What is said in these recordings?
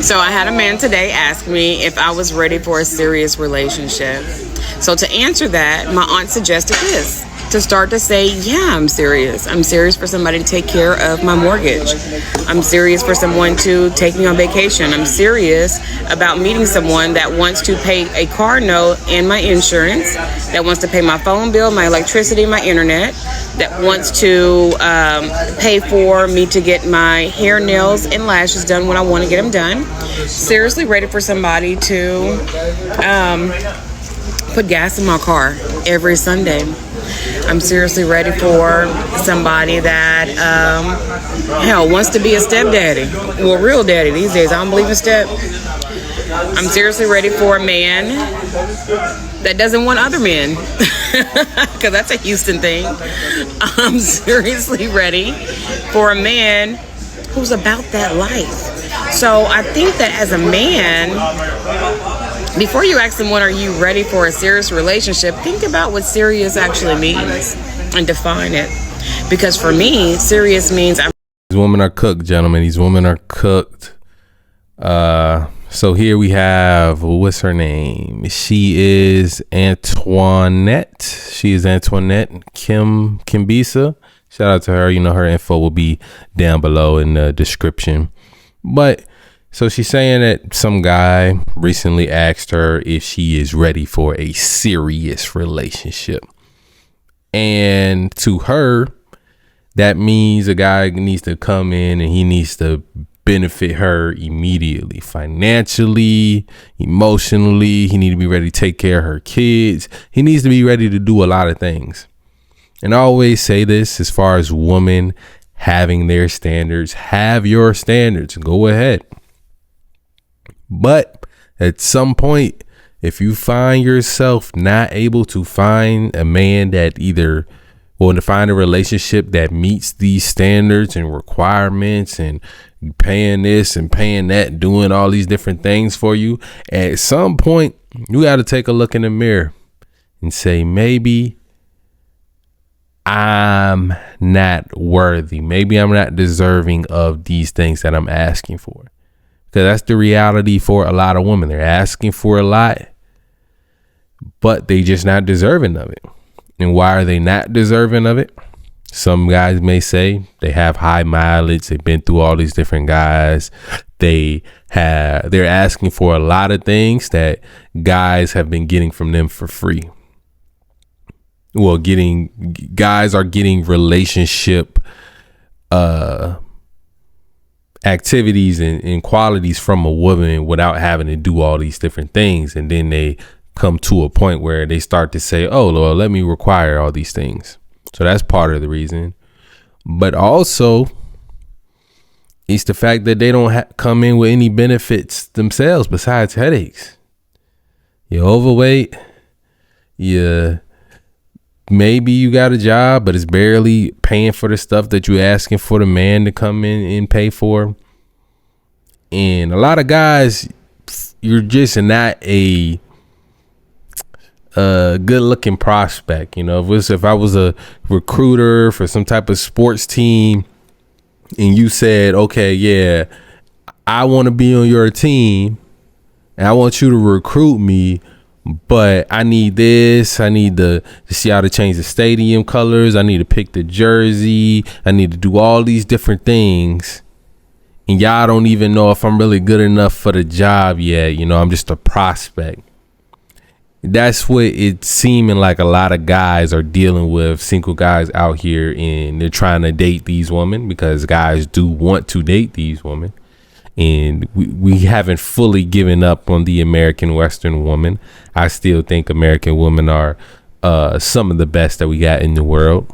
So I had a man today ask me if I was ready for a serious relationship. So to answer that, my aunt suggested this. To start to say, yeah, I'm serious. I'm serious for somebody to take care of my mortgage. I'm serious for someone to take me on vacation. I'm serious about meeting someone that wants to pay a car note and my insurance, that wants to pay my phone bill, my electricity, my internet, that wants to pay for me to get my hair, nails, and lashes done when I want to get them done. Seriously ready for somebody to put gas in my car every Sunday. I'm seriously ready for somebody that, wants to be a stepdaddy. Well, real daddy these days. I don't believe in step. I'm seriously ready for a man that doesn't want other men. Because that's a Houston thing. I'm seriously ready for a man who's about that life. So I think that as a man, before you ask someone, are you ready for a serious relationship, think about what serious actually means and define it. Because for me, serious means These women are cooked, gentlemen. These women are cooked. So here we have, what's her name? She is Antoinette. She is Antoinette Kimbisa. Shout out to her. You know, her info will be down below in the description. But so she's saying that some guy recently asked her if she is ready for a serious relationship. And to her, that means a guy needs to come in and he needs to benefit her immediately, financially, emotionally. He needs to be ready to take care of her kids. He needs to be ready to do a lot of things. And I always say this as far as women having their standards. Have your standards. Go ahead. But at some point, if you find yourself not able to find a man that either to find a relationship that meets these standards and requirements and paying this and paying that, doing all these different things for you, at some point, you got to take a look in the mirror and say, maybe I'm not worthy. Maybe I'm not deserving of these things that I'm asking for. Because that's the reality for a lot of women. They're asking for a lot, but they just not deserving of it. And why are they not deserving of it? Some guys may say they have high mileage. They've been through all these different guys. They're asking for a lot of things that guys have been getting from them for free. Well, guys are getting relationship activities and qualities from a woman without having to do all these different things. And then they come to a point where they start to say, oh, well, let me require all these things. So that's part of the reason. But also, it's the fact that they don't come in with any benefits themselves besides headaches. You're overweight. Maybe you got a job, but it's barely paying for the stuff that you're asking for the man to come in and pay for. And a lot of guys, you're just not a good looking prospect. You know, if I was a recruiter for some type of sports team and you said, okay, yeah, I want to be on your team and I want you to recruit me, but I need this. I need to see how to change the stadium colors. I need to pick the jersey. I need to do all these different things. And y'all don't even know if I'm really good enough for the job yet. You know, I'm just a prospect. That's what it's seeming like a lot of guys are dealing with, single guys out here, and they're trying to date these women because guys do want to date these women. And we haven't fully given up on the American Western woman. I still think American women are some of the best that we got in the world.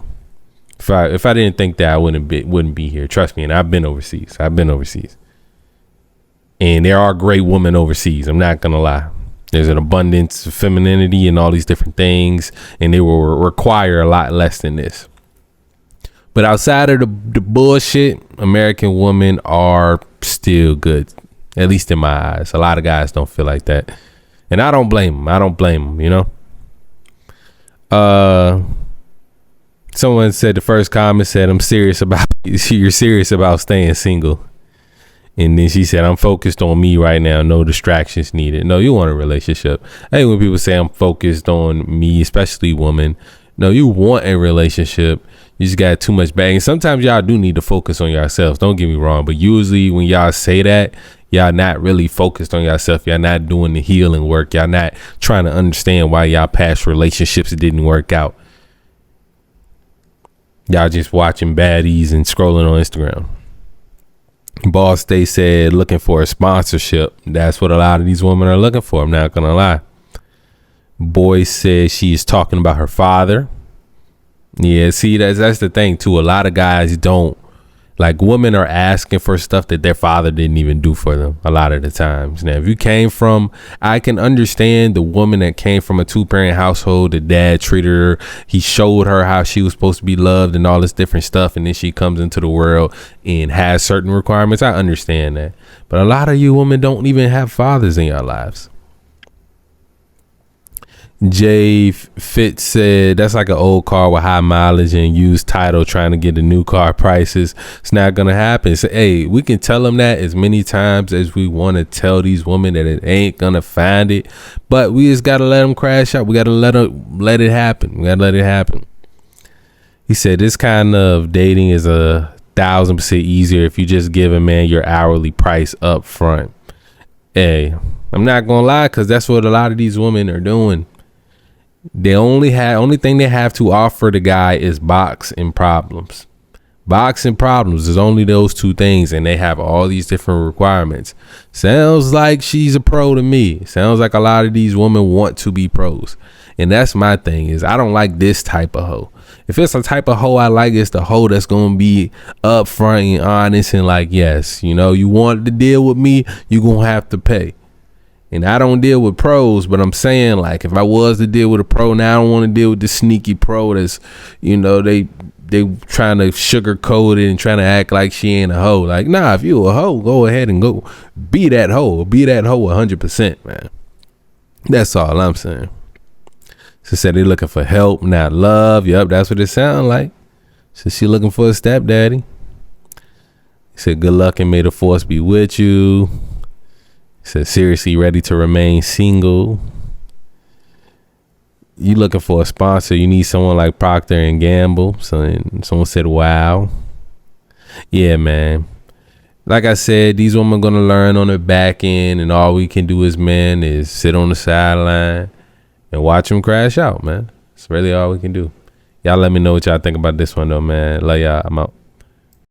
If I didn't think that, I wouldn't be here. Trust me. And I've been overseas. And there are great women overseas. I'm not going to lie. There's an abundance of femininity and all these different things. And they will require a lot less than this. But outside of the bullshit, American women are still good, at least in my eyes. A lot of guys don't feel like that. And I don't blame them. You know? Someone said, the first comment said, you're serious about staying single. And then she said, I'm focused on me right now. No distractions needed. No, you want a relationship. I hate when people say I'm focused on me, especially women. No, you want a relationship. You just got too much bag. And sometimes y'all do need to focus on yourselves. Don't get me wrong. But usually when y'all say that, y'all not really focused on yourself. Y'all not doing the healing work. Y'all not trying to understand why y'all past relationships didn't work out. Y'all just watching baddies and scrolling on Instagram. Boss Day said looking for a sponsorship. That's what a lot of these women are looking for. I'm not gonna lie. Boy said she is talking about her father. Yeah, see, that's the thing too. A lot of guys don't like, women are asking for stuff that their father didn't even do for them a lot of the times. Now, if you came from, I can understand the woman that came from a 2-parent household. The dad treated her, he showed her how she was supposed to be loved and all this different stuff, and then she comes into the world and has certain requirements. I understand that, but a lot of you women don't even have fathers in your lives. Jay Fitz said that's like an old car with high mileage and used title trying to get the new car prices. It's not gonna happen. So, hey, we can tell them that as many times as we want to tell these women that it ain't gonna find it, but we just gotta let them crash out. We gotta let it happen. We gotta let it happen. He said this kind of dating is 1,000% easier if you just give a man your hourly price up front. Hey, I'm not gonna lie, because that's what a lot of these women are doing. They only thing they have to offer the guy is box and problems. Box and problems is only those two things, and they have all these different requirements. Sounds like she's a pro to me. Sounds like a lot of these women want to be pros. And that's my thing, is I don't like this type of hoe. If it's a type of hoe I like, it's the hoe that's going to be upfront and honest and like, yes, you know, you want to deal with me, you're going to have to pay. And I don't deal with pros, but I'm saying, like, if I was to deal with a pro, now I don't want to deal with the sneaky pro that's, you know, they trying to sugarcoat it and trying to act like she ain't a hoe. Like, nah, if you a hoe, go ahead and go be that hoe. Be that hoe 100%, man. That's all I'm saying. She said they looking for help, not love. Yep, that's what it sounds like. So she looking for a stepdaddy. He said, good luck and may the force be with you. He said, seriously ready to remain single. You looking for a sponsor, you need someone like Procter and Gamble. So someone said, wow. Yeah, man. Like I said, these women are going to learn on the back end, and all we can do as men is sit on the sideline and watch them crash out, man. That's really all we can do. Y'all let me know what y'all think about this one, though, man. Love y'all. I'm out.